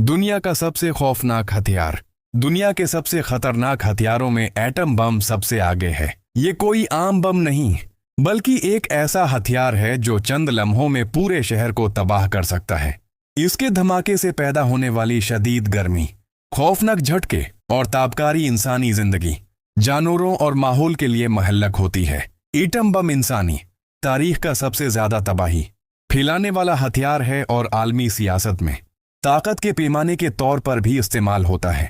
दुनिया का सबसे खौफनाक हथियार। दुनिया के सबसे खतरनाक हथियारों में एटम बम सबसे आगे है। ये कोई आम बम नहीं, बल्कि एक ऐसा हथियार है जो चंद लम्हों में पूरे शहर को तबाह कर सकता है। इसके धमाके से पैदा होने वाली शदीद गर्मी, खौफनाक झटके और ताबकारी इंसानी जिंदगी, जानवरों और माहौल के लिए महल्लक होती है। एटम बम इंसानी तारीख का सबसे ज्यादा तबाही फैलाने वाला हथियार है और आलमी सियासत में ताकत के पैमाने के तौर पर भी इस्तेमाल होता है।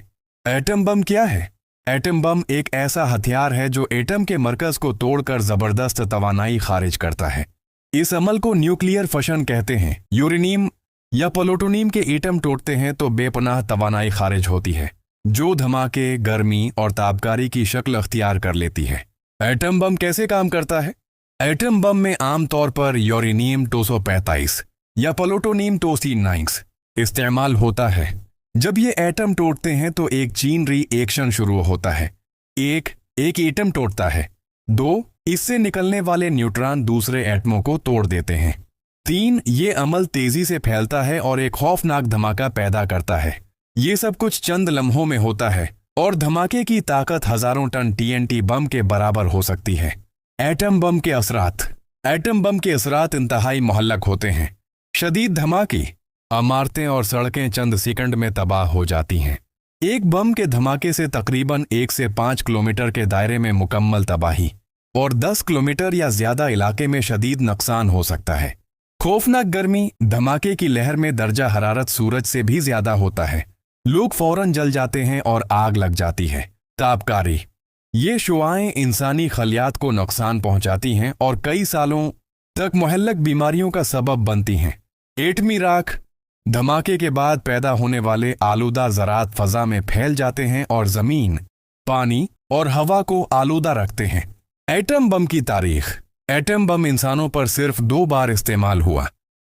एटम बम क्या है? एटम बम एक ऐसा हथियार है जो एटम के मरकज को तोड़कर जबरदस्त तवानाई खारिज करता है। इस अमल को न्यूक्लियर फशन कहते हैं। यूरेनियम या प्लूटोनियम के एटम टूटते हैं तो बेपनाह तवानाई खारिज होती है, जो धमाके, गर्मी और ताबकारी की शक्ल अख्तियार कर लेती है। एटम बम कैसे काम करता है? एटम बम में आमतौर पर यूरेनियम 235 या प्लूटोनियम 239 इस्तेमाल होता है। जब ये एटम टूटते हैं तो एक चेन रिएक्शन शुरू होता है। एक एटम टूटता है। 2 इससे निकलने वाले न्यूट्रॉन दूसरे एटमों को तोड़ देते हैं। 3 ये अमल तेजी से फैलता है और एक खौफनाक धमाका पैदा करता है। ये सब कुछ चंद लम्हों में होता है और धमाके की ताकत हजारों टन TNT बम के बराबर हो सकती है। एटम बम के असरात। एटम बम के असरात इंतहाई मुहल्लक होते हैं। शदीद धमाके, इमारतें और सड़कें चंद सेकंड में तबाह हो जाती हैं। एक बम के धमाके से तकरीबन 1 से 5 किलोमीटर के दायरे में मुकम्मल तबाही और 10 किलोमीटर या ज्यादा इलाके में शदीद नुकसान हो सकता है। खौफनाक गर्मी, धमाके की लहर में दर्जा हरारत सूरज से भी ज्यादा होता है। लोग फौरन जल जाते हैं और आग लग जाती है। ताबकारी, ये शुआएं इंसानी खलियात को नुकसान पहुंचाती हैं और कई सालों तक मुहल्लक बीमारियों का सबब बनती हैं। एटमी राख, धमाके के बाद पैदा होने वाले आलूदा ज़रात फजा में फैल जाते हैं और जमीन, पानी और हवा को आलूदा रखते हैं। एटम बम की तारीख। एटम बम इंसानों पर सिर्फ 2 बार इस्तेमाल हुआ।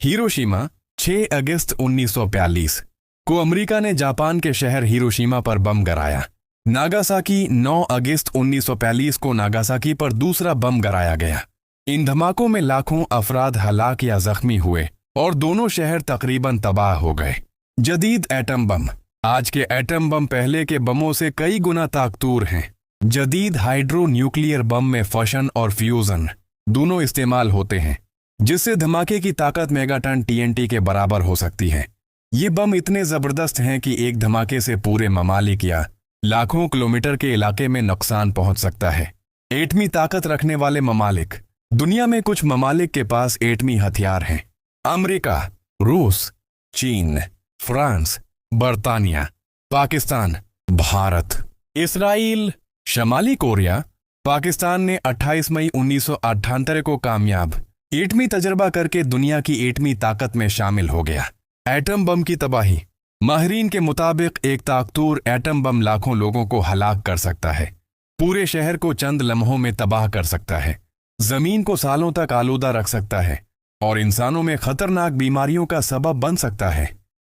हिरोशिमा 6 अगस्त 1945 को अमेरिका ने जापान के शहर हिरोशिमा पर बम गिराया। नागासाकी 9 अगस्त 1945 को नागासाकी पर दूसरा बम गिराया गया। इन धमाकों में लाखों अफराद हलाक या जख्मी हुए और दोनों शहर तकरीबन तबाह हो गए। जदीद एटम बम। आज के एटम बम पहले के बमों से कई गुना ताकतवर हैं। जदीद हाइड्रो न्यूक्लियर बम में फशन और फ्यूजन दोनों इस्तेमाल होते हैं, जिससे धमाके की ताकत मेगाटन TNT के बराबर हो सकती है। ये बम इतने जबरदस्त हैं कि एक धमाके से पूरे ममालिक या लाखों किलोमीटर के इलाके में नुकसान पहुंच सकता है। एटमी ताकत रखने वाले ममालिक। दुनिया में कुछ ममालिक के पास एटमी हथियार हैं। अमेरिका, रूस, चीन, फ्रांस, बर्तानिया, पाकिस्तान, भारत, इसराइल, शमाली कोरिया। पाकिस्तान ने 28 मई 1978 को कामयाब एटमी तजर्बा करके दुनिया की एटमी ताकत में शामिल हो गया। एटम बम की तबाही। माहिरीन के मुताबिक एक ताकतवर एटम बम लाखों लोगों को हलाक कर सकता है, पूरे शहर को चंद लम्हों में तबाह कर सकता है, जमीन को सालों तक आलूदा रख सकता है और इंसानों में खतरनाक बीमारियों का सबब बन सकता है।